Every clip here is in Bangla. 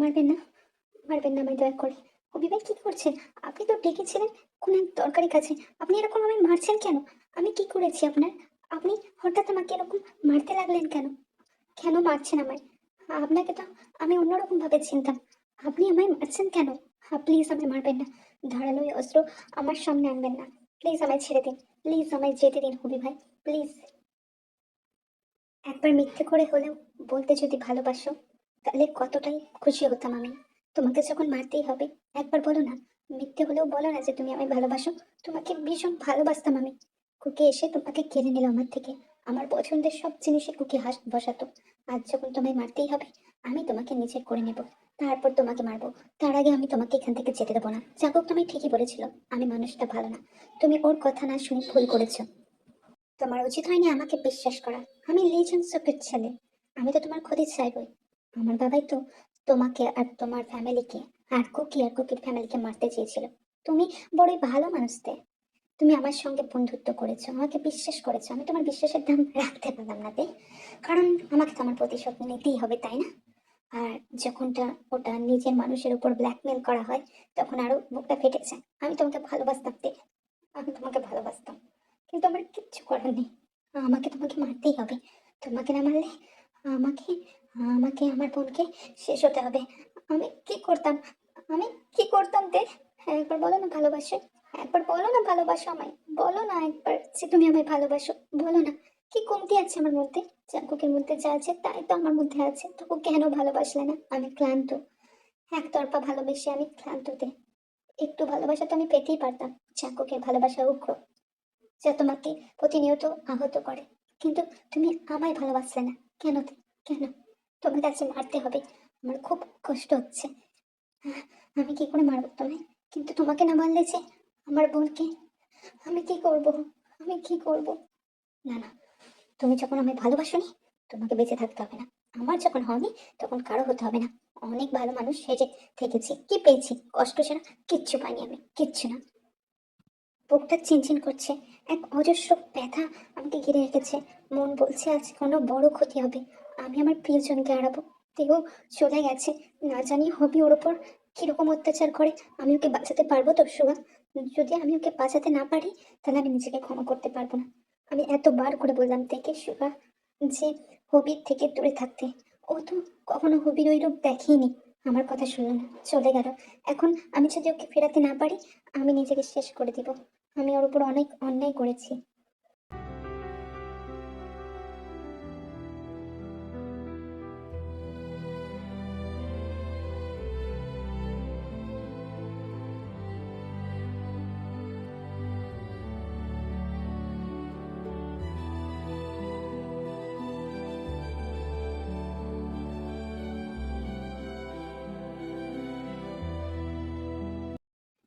মারবেন না, মারবেন না আমায় দয়া করে। অভি ভাই কি করছেন? আপনি তো ডেকেছিলেন কোনো এক দরকারি কাজে। আপনি এরকম আমায় মারছেন কেন? আমি কি করেছি আপনার? আপনি হঠাৎ আমাকে এরকম মারতে লাগলেন কেন? কেন মারছেন আমায়? আপনাকে তো আমি অন্যরকম ভাবে চিনতাম। আপনি আমায় মারছেন কেন? প্লিজ আমায় মারবেন না। ধারালো এই অস্ত্র আমার সামনে আনবেন না। প্লিজ আমায় ছেড়ে দিন। প্লিজ আমায় যেতে দিন হবি ভাই। প্লিজ। একবার মিথ্যে করে হলেও বলতে যদি ভালোবাসো, তাহলে কতটাই খুশি হতাম আমি। তোমাকে যখন মারতেই হবে, একবার বলো না। মিথ্যে হলেও বলো না যে তুমি আমায় ভালোবাসো। তোমাকে ভীষণ ভালোবাসতাম আমি। কুকি এসে তোমাকে কেড়ে নিল আমার থেকে। আমার পছন্দের সব জিনিসে কুকি হাস বসাতো। আজ যখন তোমায় মারতেই হবে, আমি তোমাকে নিজের করে নেব। তারপর তোমাকে মারবো। তার আগে আমি তোমাকে এখান থেকে যেতে দেবো না। জাগক তুমি ঠিকই বলেছিল, আমি মানুষটা ভালো না। তুমি ওর কথা না শুনে ভুল করেছো। তোমার উচিত হয়নি আমাকে বিশ্বাস করা। আমি লিজেন্ড চোখের ছেলে। আমি তো তোমার ক্ষতি চাইবই। আমার বাবাই তো তোমাকে আর তোমার ফ্যামিলিকে আর কুকি আর কুকির ফ্যামিলিকে মারতে চেয়েছিল। তুমি বড়ই ভালো মানুষতে। তুমি আমার সঙ্গে বন্ধুত্ব করেছো, আমাকে বিশ্বাস করেছো। আমি তোমার বিশ্বাসের দাম রাখতে পারলাম না তে। কারণ আমাকে তো আমার প্রতিশোধ নিতেই হবে, তাই না? আর যখনটা ওটা নিজের মানুষের উপর ব্ল্যাকমেল করা হয়, তখন আরো বুকটা ফেটে যায়। আমি তোমাকে ভালোবাসতাম তে। আমি তোমাকে ভালোবাসতাম। কিন্তু আমার কিচ্ছু করার নেই। আমাকে তোমাকে মারতেই হবে। তোমাকে না মারলে আমাকে আমাকে আমার বোনকে শেষ হতে হবে। আমি কি করতাম? আমি কি করতাম তে? হ্যাঁ, একবার বলো না ভালোবাসো। একবার বলো না ভালোবাসো আমায়। বলো না একবার যে তুমি আমায় ভালোবাসো। বলো না। কি কমতি আছে আমার মধ্যে? চাকুকের মধ্যে যা আছে তাই তো আমার মধ্যে আছে। তবু কেন ভালোবাসলে না? আমি ক্লান্ত। একতরফা ভালোবেসে আমি ক্লান্ত তে। একটু ভালোবাসা তো আমি পেতেই পারতাম। চাকুকের ভালোবাসা উগ্র, যা তোমাকে প্রতিনিয়ত আহত করে। কিন্তু তুমি আমায় ভালোবাসলে না। কেন? কেন? তোমার কাছে মারতে হবে। আমার খুব কষ্ট হচ্ছে। আহ, আমি কি করে মারবো তোমায়? কিন্তু তোমাকে না মারলে যে আমার বোনকে, আমি কি করব? আমি কি করব? না না, তুমি যখন আমায় ভালোবাসোনি, তোমাকে বেঁচে থাকতে হবে না। আমার যখন হয়নি, তখন কারো হতে হবে না। অনেক ভালো মানুষ সেজে থেকেছি, কি পেয়েছি? কষ্ট ছাড়া কিচ্ছু পাইনি আমি, কিচ্ছু না। বুকটা চিনচিন করছে। এক অজস্র ব্যথা আমাকে ঘিরে রেখেছে। মন বলছে আজ কোনো বড় ক্ষতি হবে। আমি আমার প্রিয়জনকে হারাবো। তেও চলে গেছে। না জানি হবি ওর ওপর কিরকম অত্যাচার করে। আমি ওকে বাঁচাতে পারবো তো সুগা? যদি আমি ওকে বাঁচাতে না পারি, তাহলে আমি নিজেকে ক্ষমা করতে পারবো না। আমি এতবার করে বললাম থেকে সুগা যে হবির থেকে দূরে থাকতে। ও তো কখনো হবির ওই রূপ দেখেনি। আমার কথা শুনলো না, চলে গেল। এখন আমি যদি ওকে ফেরাতে না পারি, আমি নিজেকে শেষ করে দিব। আমি ওর উপর অনেক অন্যায় করেছি।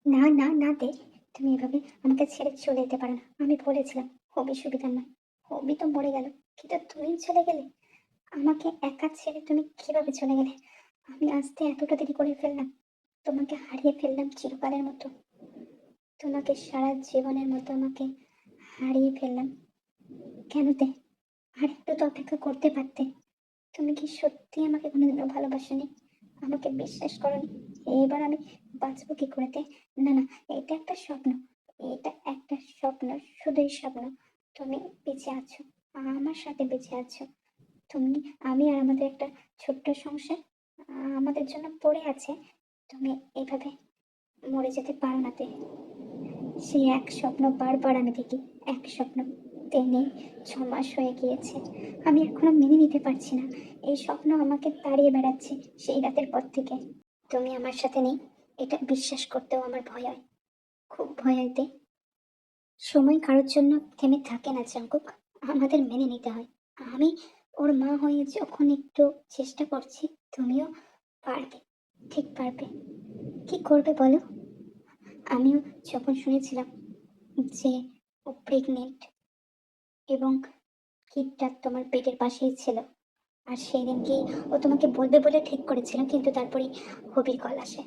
না না না দে, তুমি এভাবে আমাকে ছেড়ে চলে যেতে পারো না। আমি বলেছিলাম হবি সুবিধা না। হবি তো মরে গেল, কিন্তু তুমি চলে গেলে। আমাকে একা ছেড়ে তুমি কিভাবে চলে গেলে? আমি আসতে এতটা দেরি করে ফেললাম। তোমাকে হারিয়ে ফেললাম চিরকালের মতো। তোমাকে সারা জীবনের মতো আমাকে হারিয়ে ফেললাম। কেন দে? আর একটু তো অপেক্ষা করতে পারতে। তুমি কি সত্যি আমাকে কোনোদিনও ভালোবাসোনি? আমাকে বিশ্বাস করোনি? এবার আমি বাঁচবো কি করে? না না, এটা একটা স্বপ্ন। এটা একটা স্বপ্ন, শুধুই স্বপ্ন। তুমি বেঁচে আছো, আমার সাথে বেঁচে আছো। তুমি, আমি আর আমাদের একটা ছোট্ট সংসার আমাদের জন্য পড়ে আছে। তুমি এভাবে মরে যেতে পারো না তে। সেই এক স্বপ্ন বারবার আমি দেখি। এক স্বপ্ন টেনে 6 মাস হয়ে গিয়েছে। আমি এখনো মেনে নিতে পারছি না এই স্বপ্ন আমাকে তাড়িয়ে বেড়াচ্ছে সেই রাতের পর থেকে। তুমি আমার সাথে নেই, এটা বিশ্বাস করতেও আমার ভয় হয়। খুব ভয় হইতে। সময় কারোর জন্য থেমে থাকে না জাঙ্কুক। আমাদের মেনে নিতে হয়। আমি ওর মা হয়ে যখন একটু চেষ্টা করছি, তুমিও পারবে, ঠিক পারবে। কি করবে বলো? আমিও যখন শুনেছিলাম যে ও প্রেগনেন্ট এবং কিডটা তোমার পেটের পাশেই ছিল, আর সেই দিনকেই ও তোমাকে বলবে বলে ঠিক করেছিল, কিন্তু তারপরেই হবির কল আসে।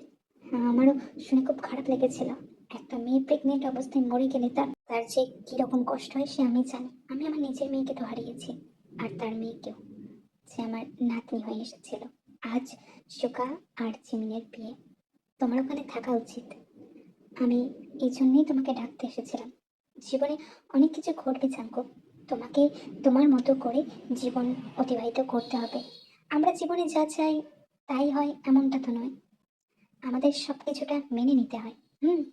আমারও শুনে খুব খারাপ লেগেছিল। একটা মেয়ে প্রেগনেন্ট অবস্থায় মরে গেলে তার তার যে কিরকম কষ্ট হয় সে আমি জানি। আমি আমার নিজের মেয়েকে তো হারিয়েছি, আর তার মেয়েকেও, যে আমার নাতনি হয়ে এসেছিল। আজ সুকা আর জিমিনের বিয়ে, তোমার ওখানে থাকা উচিত। আমি এই জন্যই তোমাকে ডাকতে এসেছিলাম। জীবনে অনেক কিছু ঘটবে জানকো, তোমাকে তোমার মতো করে জীবন অতিবাহিত করতে হবে। আমরা জীবনে যা চাই তাই হয় এমনটা তো নয়, আমাদের সব কিছুটা মেনে নিতে হয়।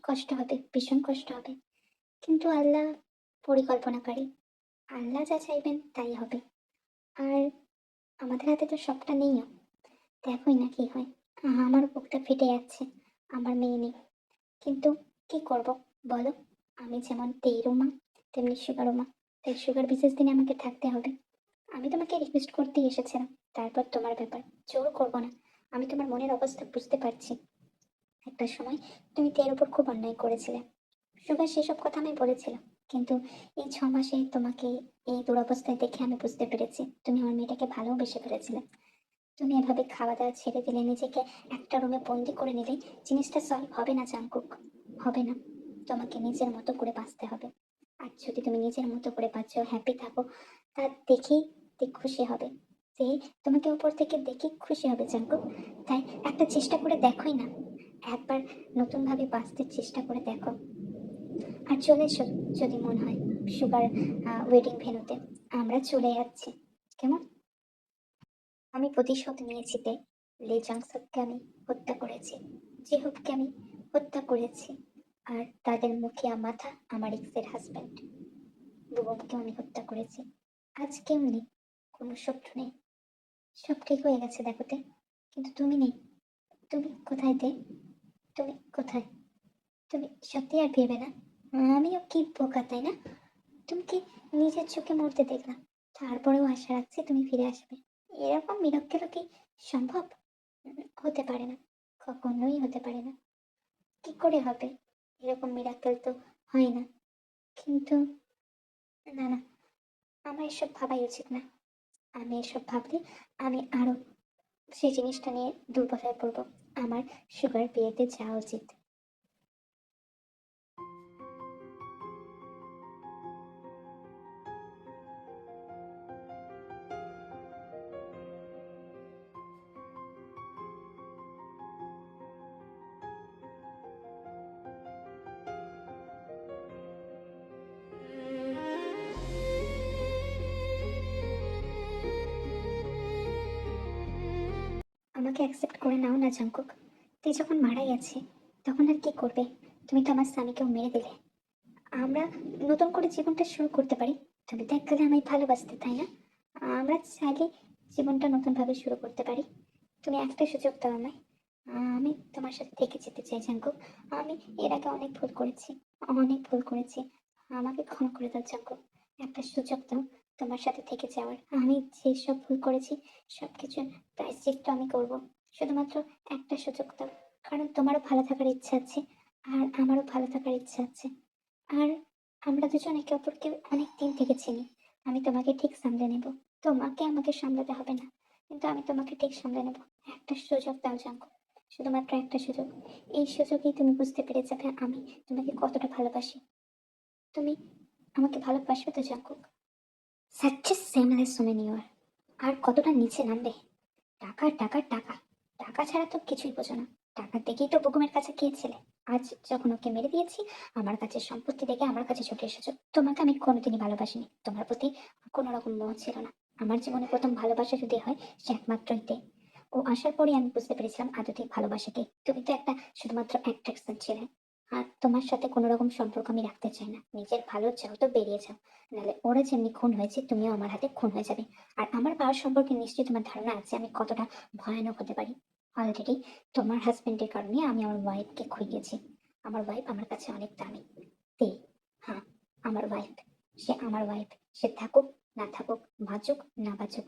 কষ্ট হবে, ভীষণ কষ্ট হবে, কিন্তু আল্লাহ পরিকল্পনাকারী। আল্লাহ যা চাইবেন তাই হবে। আর আমাদের হাতে তো সবটা নেইও, দেখোই না কি হয়। আমার বুকটা ফেটে যাচ্ছে, আমার মেয়ে নেই। কিন্তু কি করব বলো, আমি যেমন তেইরও মা তেমনি সুগারও মা, তাই সুগার বিশেষ দিনে আমাকে থাকতে হবে। আমি তোমাকে রিকোয়েস্ট করতেই এসেছিলাম, তারপর তোমার ব্যাপার, জোর করবো না। আমি তোমার মনের অবস্থা বুঝতে পারছি। একটা সময় তুমি তের উপর খুব অন্যায় করেছিলে, সুগার সেসব কথা আমি বলেছিলাম, কিন্তু এই 6 মাসে তোমাকে এই দুরবস্থায় দেখে আমি বুঝতে পেরেছি তুমি আমার মেয়েটাকে ভালোবেসে ফেলেছিলে। তুমি এভাবে খাওয়া দাওয়া ছেড়ে দিলে, নিজেকে একটা রুমে বন্দি করে নিলে, জিনিসটা সলভ হবে না জাঙ্কুক, হবে না। তোমাকে নিজের মতো করে বাঁচতে হবে। আর যদি তুমি নিজের মতো করে বাঁচো, হ্যাপি থাকো, তা দেখেই খুশি হবে। যে তোমাকে উপর থেকে দেখে খুশি হবে জাঙ্কুক। তাই একটা চেষ্টা করে দেখোই না, একবার নতুন ভাবে বাঁচতে চেষ্টা করে দেখো। আর চলে এসো যদি মন হয় সুগার ওয়েডিং ভেন্যুতে, আমরা চলে যাচ্ছি, কেমন? আমি প্রতিশোধ নিয়েছি তে। লে জাংসককে আমি হত্যা করেছি, জেহুবকে আমি হত্যা করেছি, আর তাদের মুখিয়া মাথা আমার এক্সের হাজব্যান্ড বুবমকে আমি হত্যা করেছি। আজ কেউ নেই, কোনো শত্রু নেই, সব ঠিক হয়ে গেছে দেখোতে। কিন্তু তুমি নেই। তুমি কোথায় তে? তুমি কোথায়? তুমি সত্যি আর ভেবে না? আমিও কি বোকা তাই না? তুমি কি নিজের চোখে মরতে দেখলাম, তারপরেও আশা রাখছি তুমি ফিরে আসবে? এরকম মিরাক্কেলও কি সম্ভব? হতে পারে না, কখনোই হতে পারে না। কি করে হবে? এরকম মিরাক্কেল তো হয় না। কিন্তু না না, আমার এসব ভাবাই উচিত না। আমি এসব ভাবলে আমি আরো সেই জিনিসটা নিয়ে দুর্বল পড়বো। আমার সুগার বিয়েতে যাওয়া উচিত। আমাকে অ্যাকসেপ্ট করে নাও না জাঙ্কুক। তুই যখন মারা গেছে তখন আর কি করবে? তুমি তো আমার স্বামীকেও মেরে দিলে। আমরা নতুন করে জীবনটা শুরু করতে পারি। তুমি তো এককালে আমায় ভালোবাসতে, তাই না? আমরা চাইলে জীবনটা নতুন ভাবে শুরু করতে পারি। তুমি একটা সুযোগ দাও আমায়। আমি তোমার সাথে থেকে যেতে চাই জাঙ্কুক। আমি এর আগে অনেক ভুল করেছি, অনেক ভুল করেছি। আমাকে ক্ষমা করে দাও জাঙ্কুক। একটা সুযোগ দাও তোমার সাথে থেকে যাওয়ার। আমি যেসব ভুল করেছি সবকিছু প্রায়শ্চিত্ত আমি করব। শুধুমাত্র একটা সুযোগ দাও, কারণ তোমারও ভালো থাকার ইচ্ছা আছে, আর আমারও ভালো থাকার ইচ্ছা আছে। আর আমরা দুজন একে অপরকে অনেক দিন থেকে চিনি। আমি তোমাকে ঠিক সামলে নেব, তোমাকে আমাকে সামলাতে হবে না, কিন্তু আমি তোমাকে ঠিক সামলে নেব। একটা সুযোগ দাও জাঙ্কু, শুধুমাত্র একটা সুযোগ। এই সুযোগেই তুমি বুঝতে পেরে যাবে আমি তোমাকে কতটা ভালোবাসি। তুমি আমাকে ভালোবাসবে তো Jungkook? Success seamless omen you are. আর কতটা নিচে নামবে? টাকা টাকা টাকা, টাকা ছাড়া তো কিছুই বোঝো না। টাকা দেখেই তো বুকুমের কাছে গিয়েছিলে। আজ যখন ওকে মেরে দিয়েছি, আমার কাছে সম্পত্তি দেখে আমার কাছে ছুটে এসেছো। তোমাকে আমি কোনোদিনই ভালোবাসিনি, তোমার প্রতি কোনো রকম মোহ ছিল না। আমার জীবনে প্রথম ভালোবাসা যদি হয়, সে একমাত্রই তে। ও আসার পরে আমি বুঝতে পেরেছিলাম আদতে ভালোবাসা কি। তুমি তো একটা শুধুমাত্র অ্যাট্রাকশন ছিলে। আর তোমার সাথে কোনো রকম সম্পর্ক আমি রাখতে চাই না। নিজের ভালো চাও তো বেরিয়ে যাও, নাহলে ওরা যেমনি খুন হয়েছে তুমিও আমার হাতে খুন হয়ে যাবে। আর আমার পাওয়ার সম্পর্কে নিশ্চয়ই তোমার ধারণা আছে আমি কতটা ভয়ানক হতে পারি। অলরেডি তোমার হাজবেন্ডের কারণে আমি আমার ওয়াইফকে খুইয়েছি। আমার ওয়াইফ আমার কাছে অনেক দামি। তে, হ্যাঁ, আমার ওয়াইফ, সে আমার ওয়াইফ। সে থাকুক না থাকুক, বাঁচুক না বাঁচুক,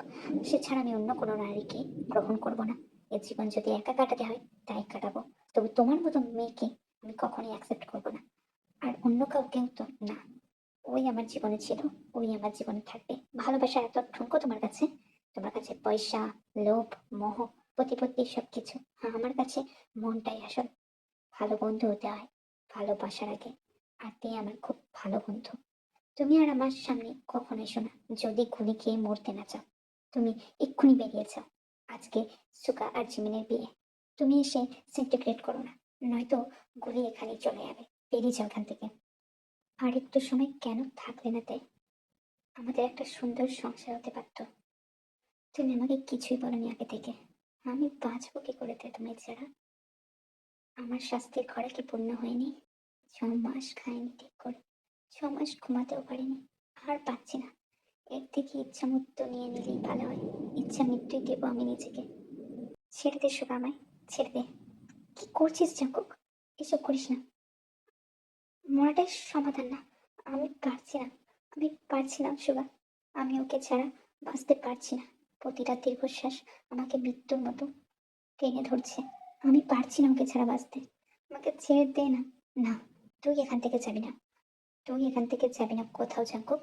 সে ছাড়া আমি অন্য কোনো নারীকে গ্রহণ করব না। এ জীবন যদি একা কাটাতে হয় তাই কাটাবো, তবে তোমার মতো মেয়েকে আমি কখনোই অ্যাকসেপ্ট করবো না। আর অন্য কাউকেও তো না। ওই আমার জীবনে ছিল, ওই আমার জীবনে থাকবে। ভালোবাসা এত ঠুনকো তোমার কাছে? তোমার কাছে পয়সা, লোভ, মোহ, প্রতিপত্তি সবকিছু। হ্যাঁ, আমার কাছে মনটাই আসল। ভালো বন্ধু হতে হয় ভালোবাসার আগে, আর তুই আমার খুব ভালো বন্ধু। তুমি আর আমার সামনে কখনো এসো না, যদি গুলি খেয়ে মরতে না চাও। তুমি এক্ষুনি বেরিয়ে যাও। আজকে সুকা আর জিমিনের বিয়ে। তুমি এসে সিনটিগ্রেট করো না, নয়তো গুলি এখানেই চলে যাবে। বেরিয়ে যাও এখান থেকে। আর একটু সময় কেন থাকলে না তাই? আমাদের একটা সুন্দর সংসার হতে পারতো। তুমি আমাকে কিছুই বলনি আগে থেকে। আমি বাঁচবো কি করে তোমায় ছাড়া? আমার শাস্তির ঘরে কি পূর্ণ হয়নি? 6 মাস খাইনি ঠিক করে, 6 মাস ঘুমাতেও পারিনি। আর পাচ্ছি না। একদিকে ইচ্ছা মৃত্যু নিয়ে নিলেই ভালো হয়। ইচ্ছা মৃত্যুই দেবো আমি নিজেকে। ছেড়ে দে সুগা, আমায় ছেড়ে দে। কি করছিস জাঙ্কুক? এসব করিস না। মরাটাই সমাধান না। আমি পারছি না। আমি পারছি না সুগা। আমি ওকে ছাড়া বাঁচতে পারছি না। প্রতিটা দীর্ঘশ্বাস আমাকে মৃত্যুর মতো টেনে ধরছে। আমি পারছি না ওকে ছাড়া বাঁচতে। আমাকে ছেড়ে দে না। না, তুই এখান থেকে যাবি না। তুই এখান থেকে যাবি না কোথাও জাঙ্কুক।